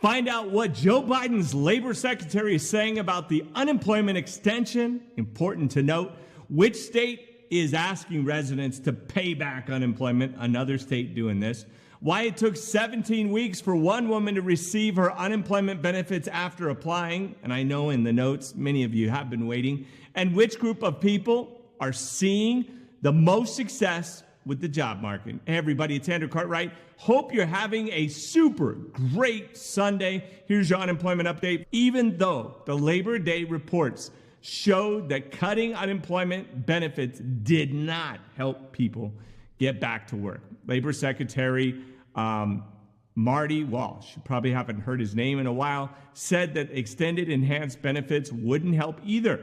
Find out what Joe Biden's labor secretary is saying about the unemployment extension. Important to note, which state is asking residents to pay back unemployment, another state doing this. Why it took 17 weeks for one woman to receive her unemployment benefits after applying. And I know in the notes, many of you have been waiting. And which group of people are seeing the most success with the job market. Hey everybody, it's Andrew Cartwright. Hope you're having a super great Sunday. Here's your unemployment update. Even though the Labor Day reports showed that cutting unemployment benefits did not help people get back to work. Labor Secretary Marty Walsh, you probably haven't heard his name in a while, said that extended enhanced benefits wouldn't help either.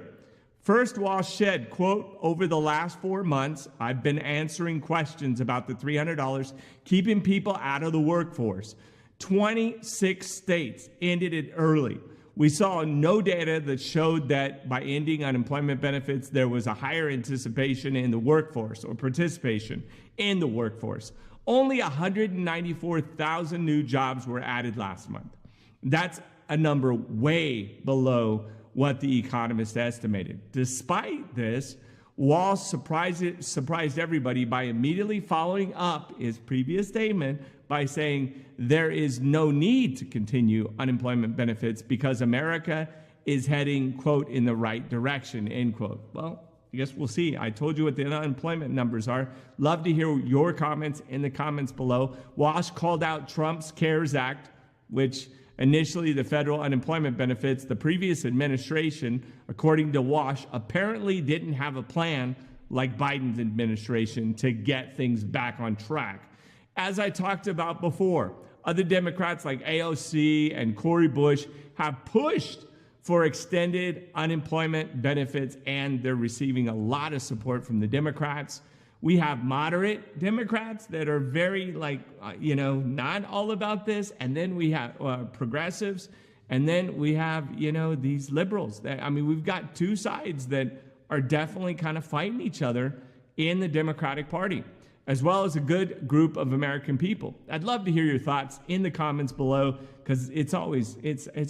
First, Walsh said, quote, over the last 4 months, I've been answering questions about the $300 keeping people out of the workforce. 26 states ended it early. We saw no data that showed that by ending unemployment benefits, there was a higher anticipation in the workforce or participation in the workforce. Only 194,000 new jobs were added last month. That's a number way below what the economists estimated. Despite this, Walsh surprised everybody by immediately following up his previous statement by saying there is no need to continue unemployment benefits because America is heading, quote, in the right direction, end quote. Well, I guess we'll see. I told you what the unemployment numbers are. Love to hear your comments in the comments below. Walsh called out Trump's CARES Act, which initially the federal unemployment benefits, the previous administration, according to Walsh, apparently didn't have a plan like Biden's administration to get things back on track. As I talked about before, other Democrats like AOC and Cori Bush have pushed for extended unemployment benefits, and they're receiving a lot of support from the Democrats. We have moderate Democrats that are very not all about this. And then we have progressives. And then we have, these liberals. We've got two sides that are definitely kind of fighting each other in the Democratic Party, as well as a good group of American people. I'd love to hear your thoughts in the comments below, because it's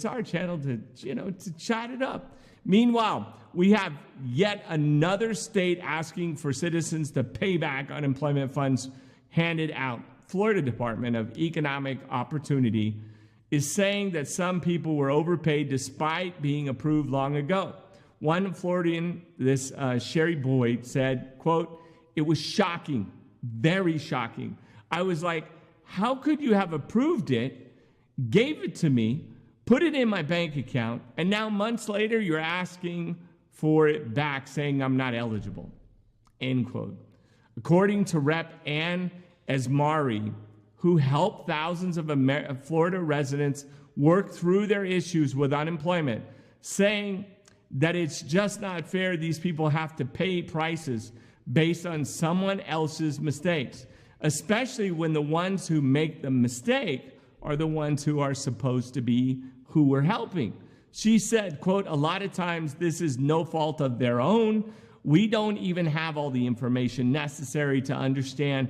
our channel to chat it up. Meanwhile, we have yet another state asking for citizens to pay back unemployment funds handed out. Florida Department of Economic Opportunity is saying that some people were overpaid despite being approved long ago. One Floridian, this Sherry Boyd, said, quote, it was shocking, very shocking. I was like, how could you have approved it, gave it to me, put it in my bank account, and now months later you're asking for it back, saying I'm not eligible, end quote. According to Rep. Ann Esmari, who helped thousands of Florida residents work through their issues with unemployment, saying that it's just not fair these people have to pay prices based on someone else's mistakes, especially when the ones who make the mistake are the ones who are supposed to be who we're helping. She said, quote, a lot of times this is no fault of their own. We don't even have all the information necessary to understand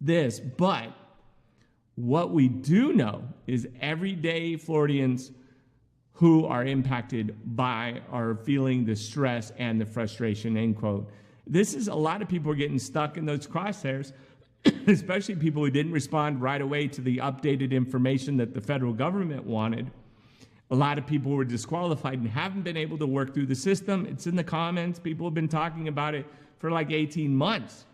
this. But what we do know is everyday Floridians who are impacted by are feeling the stress and the frustration, end quote. This is a lot of people are getting stuck in those crosshairs, especially people who didn't respond right away to the updated information that the federal government wanted. A lot of people were disqualified and haven't been able to work through the system. It's in the comments. People have been talking about it for like 18 months.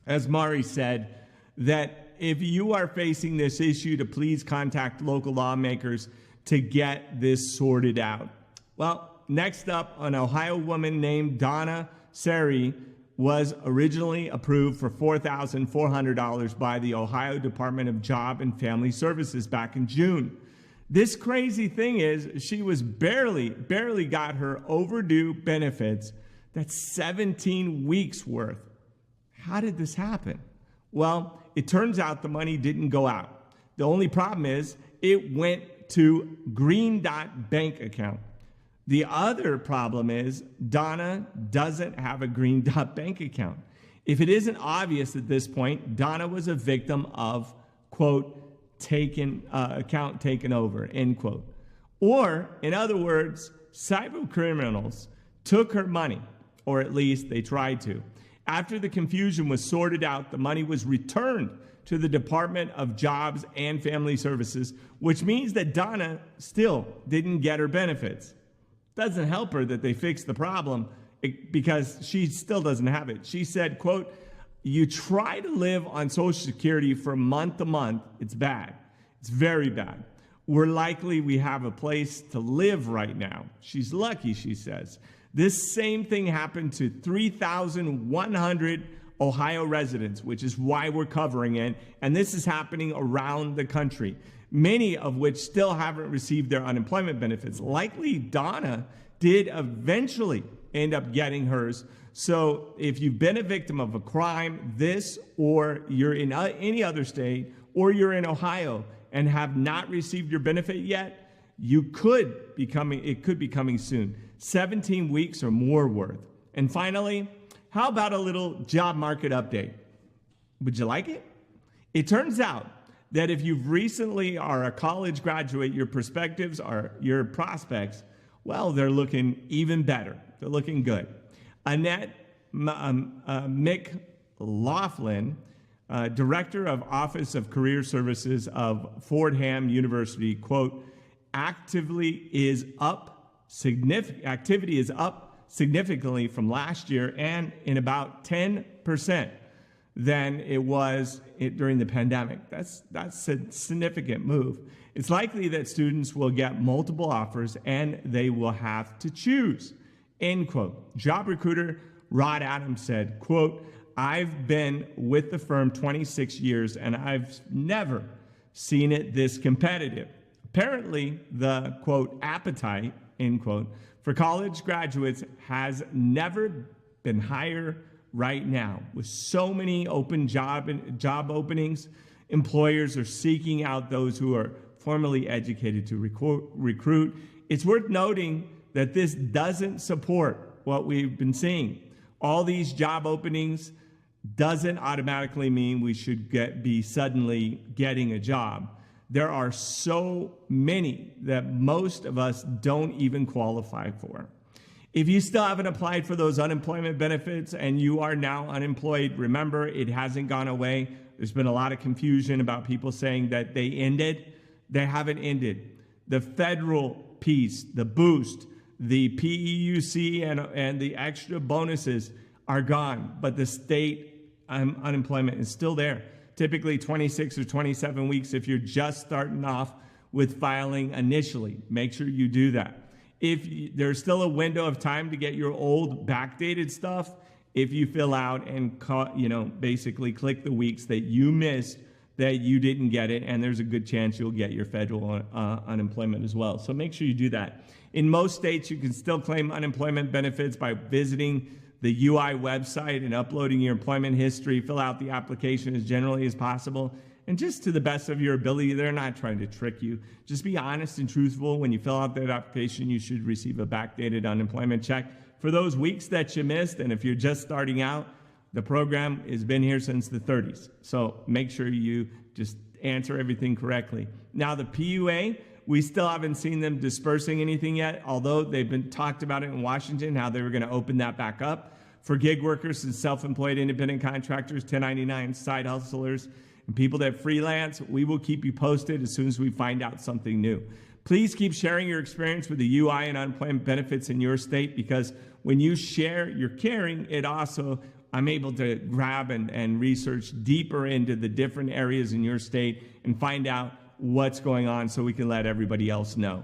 As Mari said, that if you are facing this issue, to please contact local lawmakers to get this sorted out. Well, next up, an Ohio woman named Donna Sari was originally approved for $4,400 by the Ohio Department of Job and Family Services back in June. This crazy thing is she was barely got her overdue benefits. That's 17 weeks worth. How did this happen? Well, it turns out the money didn't go out. The only problem is it went to Green Dot bank account. The other problem is Donna doesn't have a Green Dot bank account. If it isn't obvious at this point, Donna was a victim of, quote, account taken over, end quote. Or, in other words, cyber criminals took her money, or at least they tried to. After the confusion was sorted out, the money was returned to the Department of Jobs and Family Services, which means that Donna still didn't get her benefits. Doesn't help her that they fixed the problem because she still doesn't have it. She said, quote, "You try to live on Social Security from month to month, it's bad. It's very bad. We have a place to live right now." She's lucky, she says. This same thing happened to 3,100 Ohio residents, which is why we're covering it. And this is happening around the country, many of which still haven't received their unemployment benefits. Likely Donna did eventually end up getting hers. So if you've been a victim of a crime, this, or you're in any other state, or you're in Ohio and have not received your benefit yet, it could be coming soon. 17 weeks or more worth. And finally, how about a little job market update? Would you like it? It turns out that if you've recently are a college graduate, your your prospects, well, they're looking even better. They're looking good. Annette McLaughlin, Director of Office of Career Services of Fordham University, quote, activity is up significantly from last year and in about 10% than it was during the pandemic. That's a significant move. It's likely that students will get multiple offers and they will have to choose, end quote. Job recruiter Rod Adams said, quote, "I've been with the firm 26 years and I've never seen it this competitive." Apparently, the, quote, appetite, end quote, for college graduates has never been higher right now. With so many open job openings, employers are seeking out those who are formally educated to recruit. It's worth noting that this doesn't support what we've been seeing. All these job openings doesn't automatically mean we should be suddenly getting a job. There are so many that most of us don't even qualify for. If you still haven't applied for those unemployment benefits and you are now unemployed, remember, it hasn't gone away. There's been a lot of confusion about people saying that they ended. They haven't ended. The federal piece, the boost, the PEUC and the extra bonuses are gone, but the state unemployment is still there. Typically 26 or 27 weeks if you're just starting off with filing initially. Make sure you do that. If there's still a window of time to get your old backdated stuff, if you fill out and basically click the weeks that you missed, that you didn't get it, and there's a good chance you'll get your federal unemployment as well. So make sure you do that. In most states, you can still claim unemployment benefits by visiting the UI website and uploading your employment history. Fill out the application as generally as possible. And just to the best of your ability, they're not trying to trick you. Just be honest and truthful. When you fill out that application, you should receive a backdated unemployment check for those weeks that you missed. And if you're just starting out, the program has been here since the 30s. So make sure you just answer everything correctly. Now, the PUA, we still haven't seen them dispersing anything yet, although they've been talked about it in Washington, how they were going to open that back up for gig workers and self-employed independent contractors, 1099 side hustlers, and people that freelance. We will keep you posted as soon as we find out something new. Please keep sharing your experience with the UI and unemployment benefits in your state, because when you share your caring, it also, I'm able to grab and research deeper into the different areas in your state and find out what's going on so we can let everybody else know.